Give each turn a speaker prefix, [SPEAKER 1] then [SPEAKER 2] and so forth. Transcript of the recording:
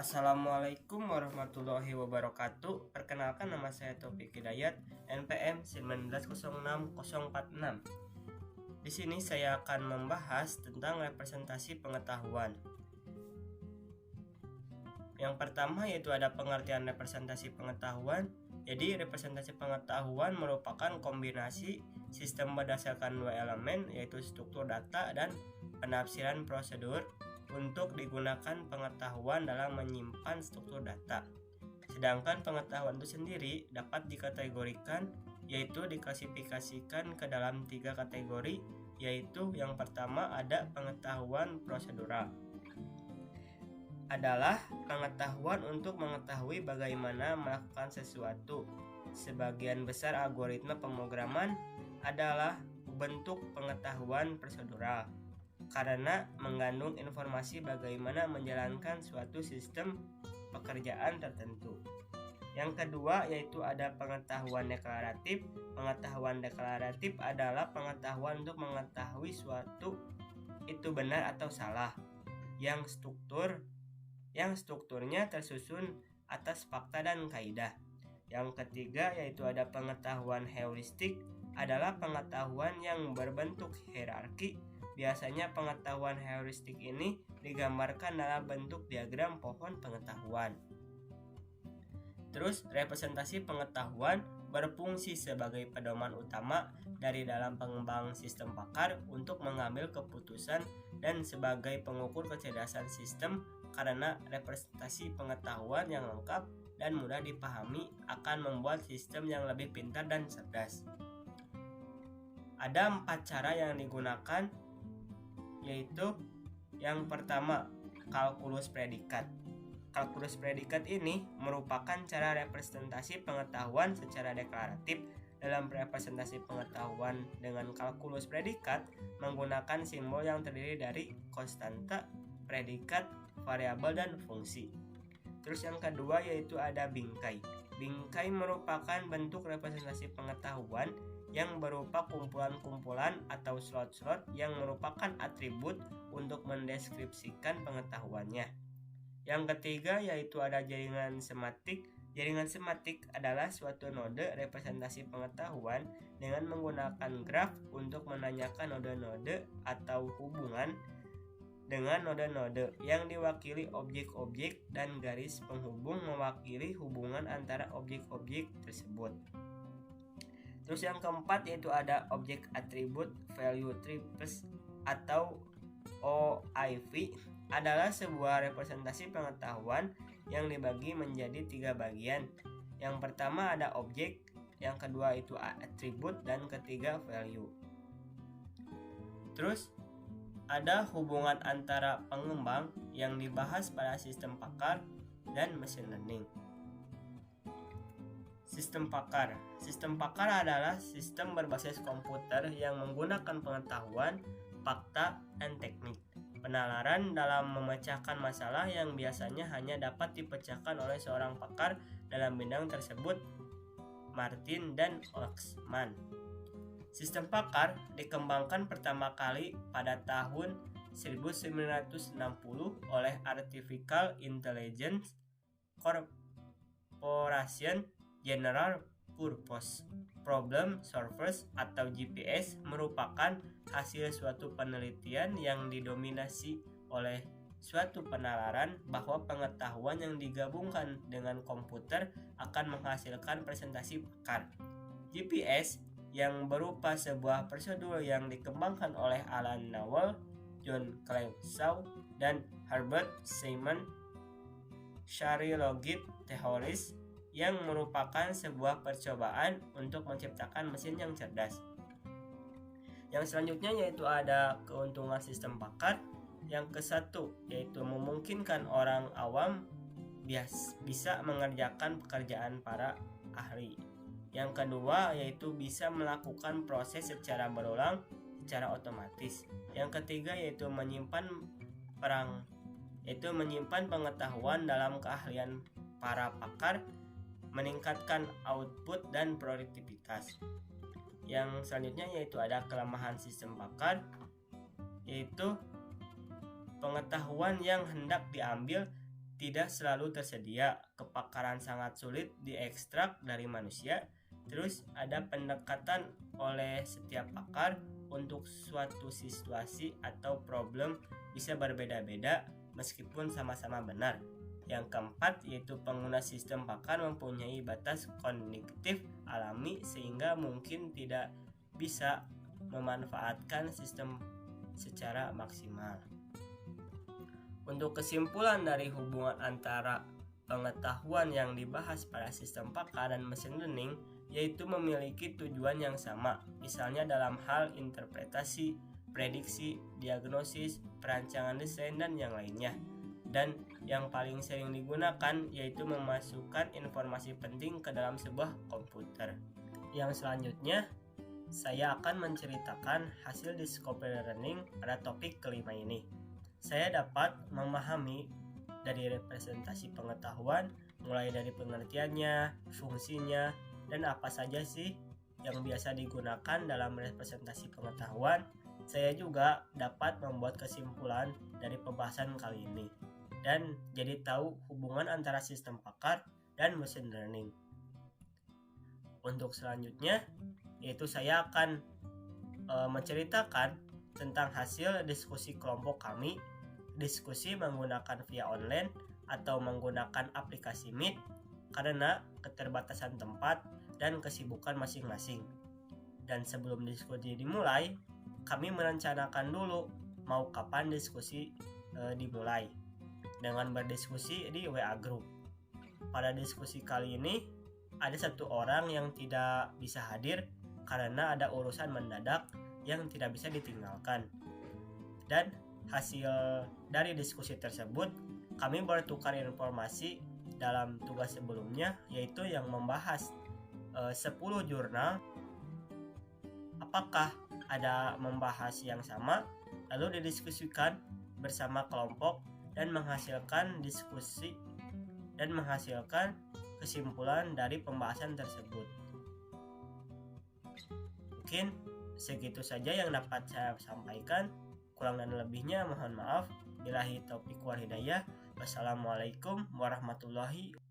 [SPEAKER 1] Assalamualaikum warahmatullahi wabarakatuh. Perkenalkan, nama saya Taufik Hidayat, NPM 1906046. Di sini saya akan membahas tentang representasi pengetahuan. Yang pertama yaitu ada pengertian representasi pengetahuan. Jadi representasi pengetahuan merupakan kombinasi sistem berdasarkan dua elemen, yaitu struktur data dan penafsiran prosedur untuk digunakan pengetahuan dalam menyimpan struktur data. Sedangkan pengetahuan itu sendiri dapat dikategorikan, yaitu diklasifikasikan ke dalam 3 kategori, yaitu yang pertama ada pengetahuan prosedural. Adalah pengetahuan untuk mengetahui bagaimana melakukan sesuatu. Sebagian besar algoritma pemrograman adalah bentuk pengetahuan prosedural karena mengandung informasi bagaimana menjalankan suatu sistem pekerjaan tertentu. Yang kedua yaitu ada pengetahuan deklaratif. Pengetahuan deklaratif adalah pengetahuan untuk mengetahui suatu itu benar atau salah, yang strukturnya tersusun atas fakta dan kaidah. Yang ketiga yaitu ada pengetahuan heuristik, adalah pengetahuan yang berbentuk hierarki. Biasanya pengetahuan heuristik ini digambarkan dalam bentuk diagram pohon pengetahuan. Terus representasi pengetahuan berfungsi sebagai pedoman utama dari dalam pengembang sistem pakar untuk mengambil keputusan dan sebagai pengukur kecerdasan sistem, karena representasi pengetahuan yang lengkap dan mudah dipahami akan membuat sistem yang lebih pintar dan cerdas. Ada 4 cara yang digunakan, yaitu yang pertama kalkulus predikat. Kalkulus predikat ini merupakan cara representasi pengetahuan secara deklaratif. Dalam representasi pengetahuan dengan kalkulus predikat menggunakan simbol yang terdiri dari konstanta, predikat, variabel, dan fungsi. Terus yang kedua yaitu ada bingkai. Bingkai merupakan bentuk representasi pengetahuan yang berupa kumpulan-kumpulan atau slot-slot yang merupakan atribut untuk mendeskripsikan pengetahuannya. Yang ketiga yaitu ada jaringan sematik. Jaringan sematik adalah suatu node representasi pengetahuan dengan menggunakan graf untuk menanyakan node-node atau hubungan dengan node-node yang diwakili objek-objek dan garis penghubung mewakili hubungan antara objek-objek tersebut. Terus yang keempat yaitu ada objek atribut value trees atau OIV, adalah sebuah representasi pengetahuan yang dibagi menjadi 3 bagian. Yang pertama ada objek, yang kedua itu atribut, dan ketiga value. Terus ada hubungan antara pengembang yang dibahas pada sistem pakar dan machine learning. Sistem pakar adalah sistem berbasis komputer yang menggunakan pengetahuan, fakta, dan teknik penalaran dalam memecahkan masalah yang biasanya hanya dapat dipecahkan oleh seorang pakar dalam bidang tersebut, Martin dan Oxman. Sistem pakar dikembangkan pertama kali pada tahun 1960 oleh Artificial Intelligence Corporation. General Purpose Problem Solvers atau GPS merupakan hasil suatu penelitian yang didominasi oleh suatu penalaran bahwa pengetahuan yang digabungkan dengan komputer akan menghasilkan presentasi pakar. GPS yang berupa sebuah prosedur yang dikembangkan oleh Alan Nowell, John Claude dan Herbert Simon Shari-Logic Theories, yang merupakan sebuah percobaan untuk menciptakan mesin yang cerdas. Yang selanjutnya yaitu ada keuntungan sistem pakar. Yang ke-1 yaitu memungkinkan orang awam bisa mengerjakan pekerjaan para ahli. Yang kedua yaitu bisa melakukan proses secara berulang secara otomatis. Yang ketiga yaitu menyimpan pengetahuan dalam keahlian para pakar, meningkatkan output dan produktivitas. Yang selanjutnya yaitu ada kelemahan sistem pakar, yaitu pengetahuan yang hendak diambil tidak selalu tersedia. Kepakaran sangat sulit diekstrak dari manusia. Terus ada pendekatan oleh setiap pakar untuk suatu situasi atau problem bisa berbeda-beda meskipun sama-sama benar. Yang keempat yaitu pengguna sistem pakar mempunyai batas kognitif alami sehingga mungkin tidak bisa memanfaatkan sistem secara maksimal. Untuk kesimpulan dari hubungan antara pengetahuan yang dibahas pada sistem pakar dan machine learning yaitu memiliki tujuan yang sama, misalnya dalam hal interpretasi, prediksi, diagnosis, perancangan desain, dan yang lainnya. Dan yang paling sering digunakan yaitu memasukkan informasi penting ke dalam sebuah komputer. Yang selanjutnya, saya akan menceritakan hasil discovery learning pada topik kelima ini. Saya dapat memahami dari representasi pengetahuan, mulai dari pengertiannya, fungsinya, dan apa saja sih yang biasa digunakan dalam representasi pengetahuan. Saya juga dapat membuat kesimpulan dari pembahasan kali ini dan jadi tahu hubungan antara sistem pakar dan machine learning. Untuk selanjutnya, yaitu saya akan menceritakan tentang hasil diskusi kelompok kami, diskusi menggunakan via online atau menggunakan aplikasi Meet karena keterbatasan tempat dan kesibukan masing-masing. Dan sebelum diskusi dimulai, kami merencanakan dulu mau kapan diskusi dimulai dengan berdiskusi di WA Group. Pada diskusi kali ini, ada satu orang yang tidak bisa hadir karena ada urusan mendadak yang tidak bisa ditinggalkan. Dan hasil dari diskusi tersebut, kami bertukar informasi dalam tugas sebelumnya, yaitu yang membahas 10 jurnal. Apakah ada membahas yang sama, lalu didiskusikan bersama kelompok dan menghasilkan diskusi dan menghasilkan kesimpulan dari pembahasan tersebut. Mungkin segitu saja yang dapat saya sampaikan. Kurang dan lebihnya mohon maaf. Billahi taufiq wal hidayah. Wassalamualaikum warahmatullahi wabarakatuh.